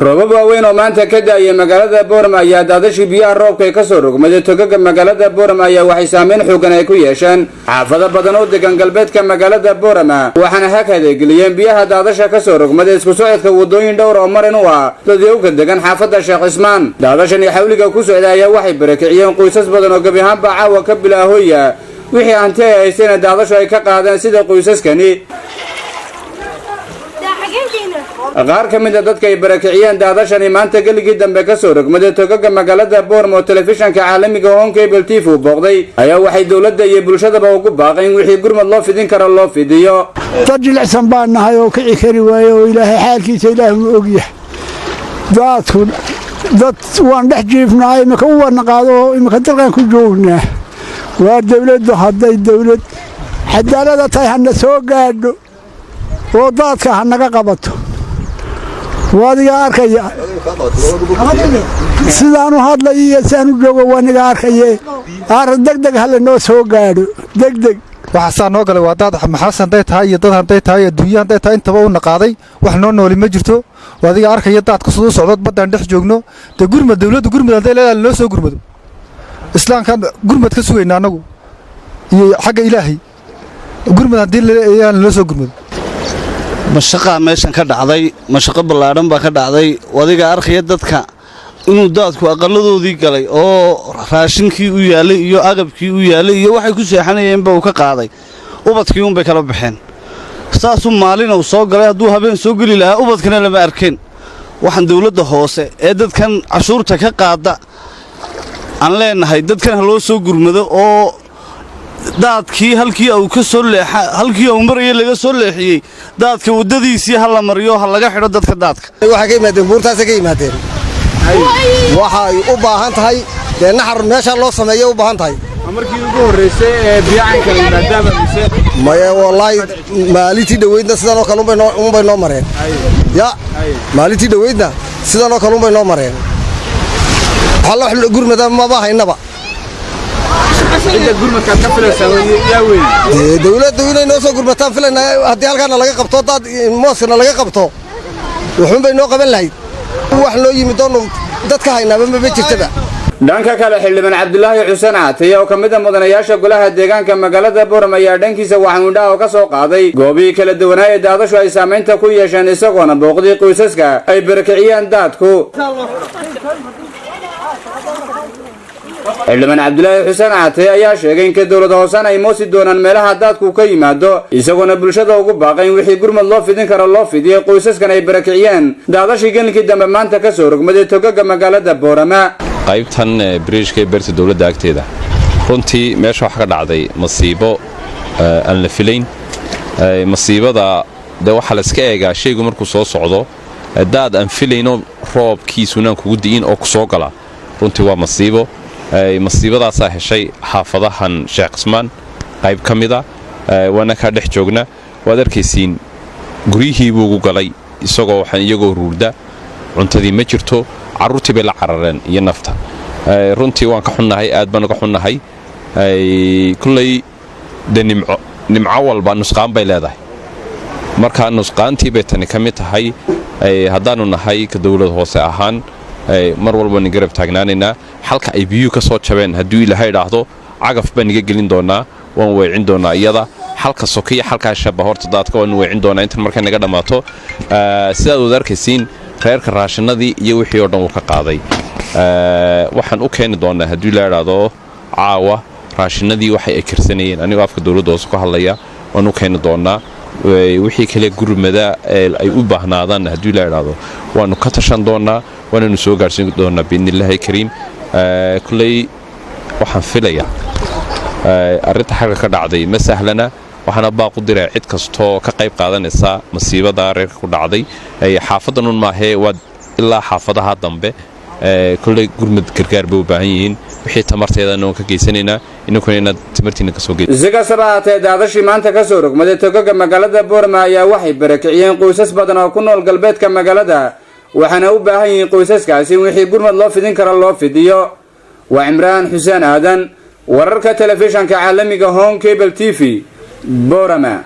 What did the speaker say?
roobab waaweyn oo maanta ka da'ay magaalada Boorama ayaa daadashii biyaha roobka ka soo rogmaday togaga magaalada Boorama ayaa waxay saameyn xooggan ay ku yeesheen xaafado badan oo degan galbeedka magaalada Boorama waxaana hakada geliyeen biyaha daadasha ka soo rogmaday isku socodka wadooyin dhowr oo marin u ah dadka degan xaafada Sheekh Ismaan daadashan xawliga ku socday ayaa waxay barakiciyeen qoysas badan oo gabi ahaan baaca ka bilaahooya wixii aantay ay sina daadasho ay ka qaadeen sida qoysaskani qaar ka mid ah dadka ay barakiciyeen daadashani maanta galigii dambe ka soo rogmaday togaga magaalada Boorama oo telefishanka caalamiga Home Cable TV booqday ayaa waxay dawladda iyo bulshadaba ugu baaqeen wixii gurmad loo fidin karo loo fidiyo dad jilicsan baan nahay oo kici kari waayo oo Ilaahay xaalkiisa Ilaahay u ogyahay dadku dad waan dhex jiifnaa imika u wadna qaado imika dalkan ku joognaa waa dawladdu hadday dawlad cadaalad tahay hana soo gaadho oo dadka hanaga qabato waadiga arkaya sidaan u hadlay saanu joogo waaniga arkay degdeg hal noo soo gaadho degdeg waxa saan noo galay waa dad maxasan day tahay iyo dad handay tahay adduunyadan day tahay intaba u naqaaday wax noo nooli ma jirto waadiga arkaya dadka soo socdo badan dhex joogno de gurmad dawladdu gurmad haday leedahay loo soo gurmado islaamka gurmad ka sugayna anagu iyo xagga ilaahay gurmad hadii leeyahay loo soo gurmado mashaqaa meeshan ka dhacday mashaqo ballaaran baa ka dhacday wadiga arkaya dadka inuu daadku aqaladoodii galay oo raashinkii u yaalay iyo agabkii u yaalay iyo waxay ku seexanayeen baa uu ka qaaday ubadkii un bay kala baxeen saasuu maalin uu soo galay hadduu habeen soo geli lahaa ubadkana lama arkeen waxaan dawladda hoose ee dadkan cashuurta ka qaada aan leenahay dadkan ha loo soo gurmado oo daadkii halkii uu ka soo halkii uu marayay laga soo leexiyay daadka wadadiisii hal la mariyo hal laga xidho dadka daadka waxa ka yimaadeen buurtaas ka yimaadeen waxa ay u baahan tahay naxar meesha loo sameeyo u baahan tahay markii ugu horeysay ee biyaanka maadaama mise maya wallahi maalintii dhaweydna sidaan oo kale un bay noo mareen ya maalintii dhaweydna sidaan oo kale un bay noo mareen waxa la gurmada ma baahaynaba gurmadka ka filaysan yaa weyn dawladdu inay noo soo gurmataan filanaa hadii halkaana laga qabto dad moosna laga qabto wuxuu bay noo qaban lahayd wax loo yimid doon dadka haynaaba ma jirtaba dhanka kale xildhibaan Cabdullaahi Xuseen Caatay oo kamid ah mudanayaasha golaha deegaanka magaalada Boorama ayaa dhankiisa waxaan indhaha ka soo qaaday goobii kala duwanaaye daadashu ay saameynta ku yeesheen isagoona booqday qoysaska ay barakiciyeen daadku xildhibaan Cabdullaahi Xuseen Caatay ayaa sheegay in dawladda hoosana ay moosi doonaan meelaha daadku ka yimaado isagoona bulshada ugu baaqay wixii gurmad loo fidin karo loo fidiyo qoysaskan ay barakiciyeen daadashii galigii dambe maanta ka soo rogmaday togaga magaalada Boorama qaybtan bridge-ka beerta dawladda agteeda runtii meesha wax ka dhacday masiibo aan la filayn masiibada waxa la iska eegaa shaygu markuu soo socdo daad aan filayno roobkiisuna kugu diin oo ku soo gala runtii waa masiibo masiibadaas heshay xaafadahan Sheekh Ismaan qayb kamida wana ka dhex joogna waad arkaysiin guriyihii buu ugu galay isagoo waxaan iyagoo ruurda cuntadii ma jirto caruurtii bay la carareen iyo nafta runtii waan ka xunnahay aad baan uga xunnahay kullay nimco walba nusqaan bay leedahay marka nusqaantii bay tani ka mid tahay haddaanu nahay ka dawlad hoose ahaan mar walba ni garab taagnaanaynaa halka ay biyo ka soo jabeen hadduu Ilaahay dhaahdo cagaf baan iga gelin doonaa waan weecin doonaa iyada halka sokiya halka shaba horta daadka waan weecin doonaa inta markay naga dhamaato sidaad u arkaysiin reerka raashinadii iyo wixii oo dhan uu ka qaaday waxaan u keeni doonaa hadduu Ilaahay dhaahdo caawa raashinadii waxay ay karsanayeen aniga afka dawladda hoose ku hadlaya waan u keeni doonaa wixii kale gurmada ay u baahnaadaan hadduu Ilaahay dhaahdo waanu ka tashan doonaa waanu soo gaarsiin doonaa biidnillaahi kariim kullay waxaan filayaa arrinta xagga ka dhacday ma sahlana waxaana baaq u diray cid kastoo ka qayb qaadanaysa masiibada reerka ku dhacday xaafadan un maahee waa ilaa xaafadaha dambe kullay gurmad gargaar bay u baahan yihiin wixii tamarteedana oo ka geysanaynaa inankuna tamartiina ka soo geeyay isaga sabaatay daadashii maanta ka soo rogmaday togaga magaalada Boorama ayaa waxay barakiciyeen qoysas badan oo ku nool galbeedka magaalada waxaana u baahan yihiin qoysaskaasi wixii gurmad loo fidin karo loo fidiyo waa Imraan Xuseen Aadan wararka telefishanka caalamiga Home Cable TV Boorama.